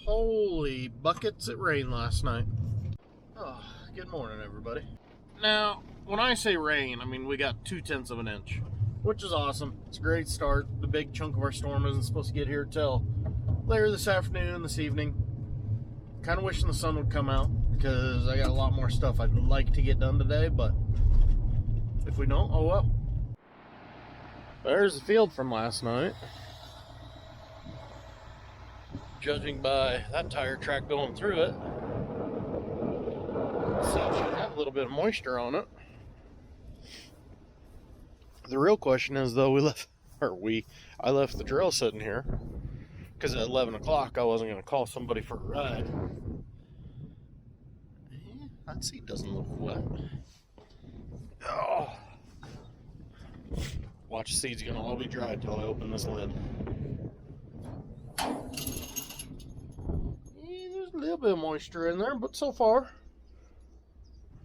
Holy buckets, it rained last night. Oh, good morning, everybody. Now, when I say rain, I mean we got 2/10 of an inch, which is awesome. It's a great start. The big chunk of our storm isn't supposed to get here till later this afternoon, this evening. Kind of wishing the sun would come out because I got a lot more stuff I'd like to get done today, but if we don't, oh well. There's the field from last night. Judging by that tire track going through it, seed should have a little bit of moisture on it. The real question is, though, I left the drill sitting here because at 11 o'clock I wasn't going to call somebody for a ride. That seed doesn't look wet. Oh. Watch, the seed's going to all be dry until I open this lid. There's a little bit of moisture in there, but so far,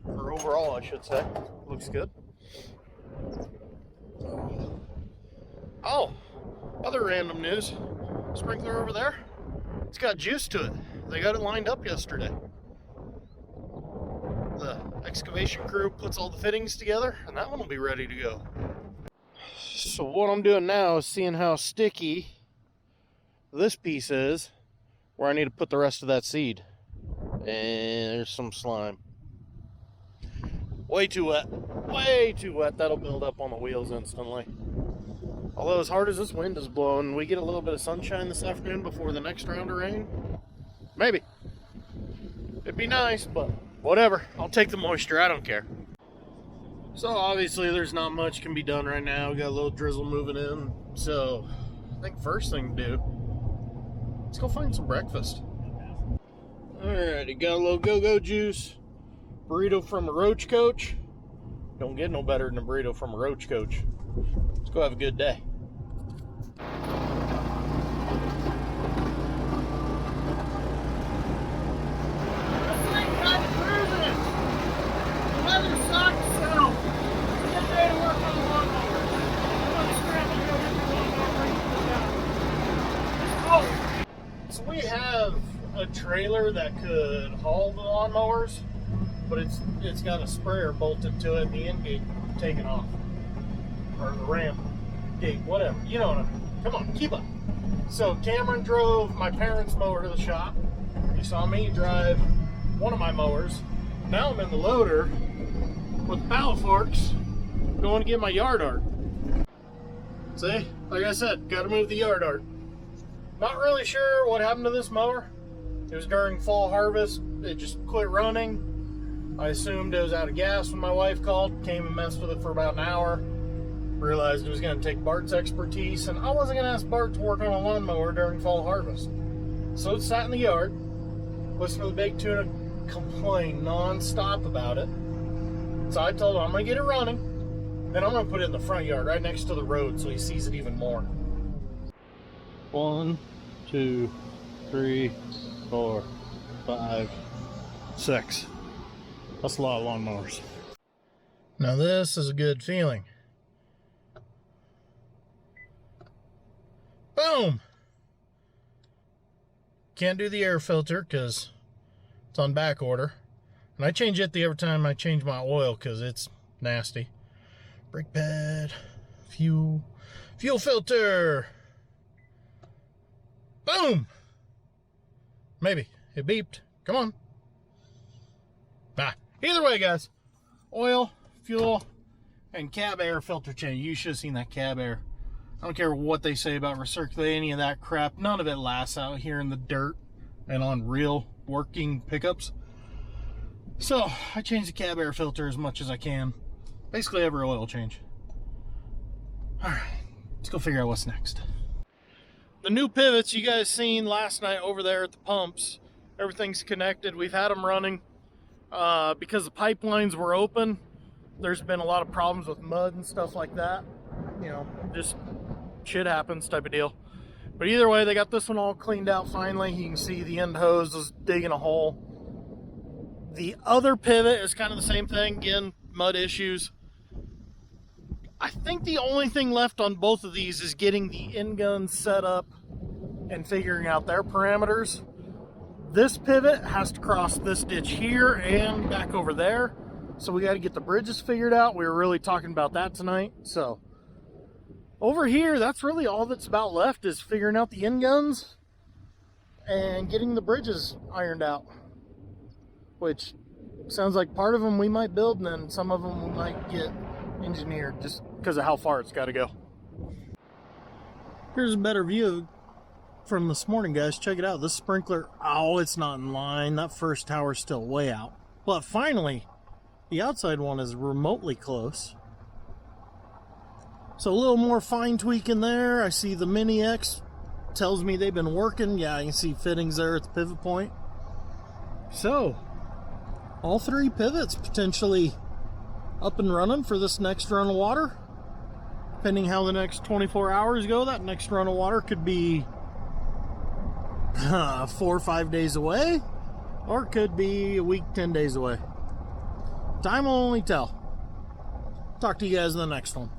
or overall I should say, looks good. Oh, other random news. Sprinkler over there, it's got juice to it. They got it lined up yesterday. The excavation crew puts all the fittings together, and that one will be ready to go. So what I'm doing now is seeing how sticky this piece is, where I need to put the rest of that seed. And there's some slime. Way too wet. Way too wet. That'll build up on the wheels instantly. Although as hard as this wind is blowing, we get a little bit of sunshine this afternoon before the next round of rain. Maybe. It'd be nice, but whatever. I'll take the moisture. I don't care. So obviously there's not much can be done right now. We got a little drizzle moving in. So I think first thing to do, let's go find some breakfast. Alrighty, got a little go-go juice. Burrito from a Roach coach. Don't get no better than a burrito from a Roach coach. Let's go have a good day. So we have a trailer that could haul the lawnmowers, but it's got a sprayer bolted to it and the end gate taken off. Or the ramp gate, whatever. You know what I mean. Come on, keep up. So Cameron drove my parents' mower to the shop. You saw me drive one of my mowers. Now I'm in the loader with pallet forks going to get my yard art. See, like I said, gotta move the yard art. Not really sure what happened to this mower. It was during fall harvest. It just quit running. I assumed it was out of gas when my wife called. Came and messed with it for about an hour. Realized it was going to take Bart's expertise, and I wasn't going to ask Bart to work on a lawnmower during fall harvest. So it sat in the yard. Listened to the big tuna complain non-stop about it. So I told him I'm going to get it running. Then I'm going to put it in the front yard right next to the road so he sees it even more. 1, 2, 3, 4, 5, 6. That's a lot of lawnmowers. Now this is a good feeling. Boom! Can't do the air filter because it's on back order. And I change it every time I change my oil because it's nasty. Brake pad, fuel filter. Boom! Maybe. It beeped. Come on. Either way, guys. Oil, fuel, and cab air filter change. You should have seen that cab air. I don't care what they say about recirculating, any of that crap. None of it lasts out here in the dirt and on real working pickups. So, I change the cab air filter as much as I can. Basically every oil change. Alright, let's go figure out what's next. The new pivots you guys seen last night over there at the pumps, everything's connected. We've had them running because the pipelines were open. There's been a lot of problems with mud and stuff like that. You know, just shit happens type of deal. But either way, they got this one all cleaned out finally. You can see the end hose is digging a hole. The other pivot is kind of the same thing. Again, mud issues. I think the only thing left on both of these is getting the end guns set up and figuring out their parameters. This pivot has to cross this ditch here and back over there. So we got to get the bridges figured out. We were really talking about that tonight. So over here, that's really all that's about left, is figuring out the end guns and getting the bridges ironed out. Which sounds like part of them we might build, and then some of them we might get engineered just because of how far it's got to go. Here's a better view from this morning, guys. Check it out. This sprinkler, oh, it's not in line. That first tower's still way out. But finally, the outside one is remotely close. So a little more fine tweaking there. I see the Mini X tells me they've been working. Yeah, you can see fittings there at the pivot point. So all 3 pivots potentially up and running for this next run of water. Depending how the next 24 hours go, that next run of water could be 4 or 5 days away, or it could be a week, 10 days away. Time will only tell. Talk to you guys in the next one.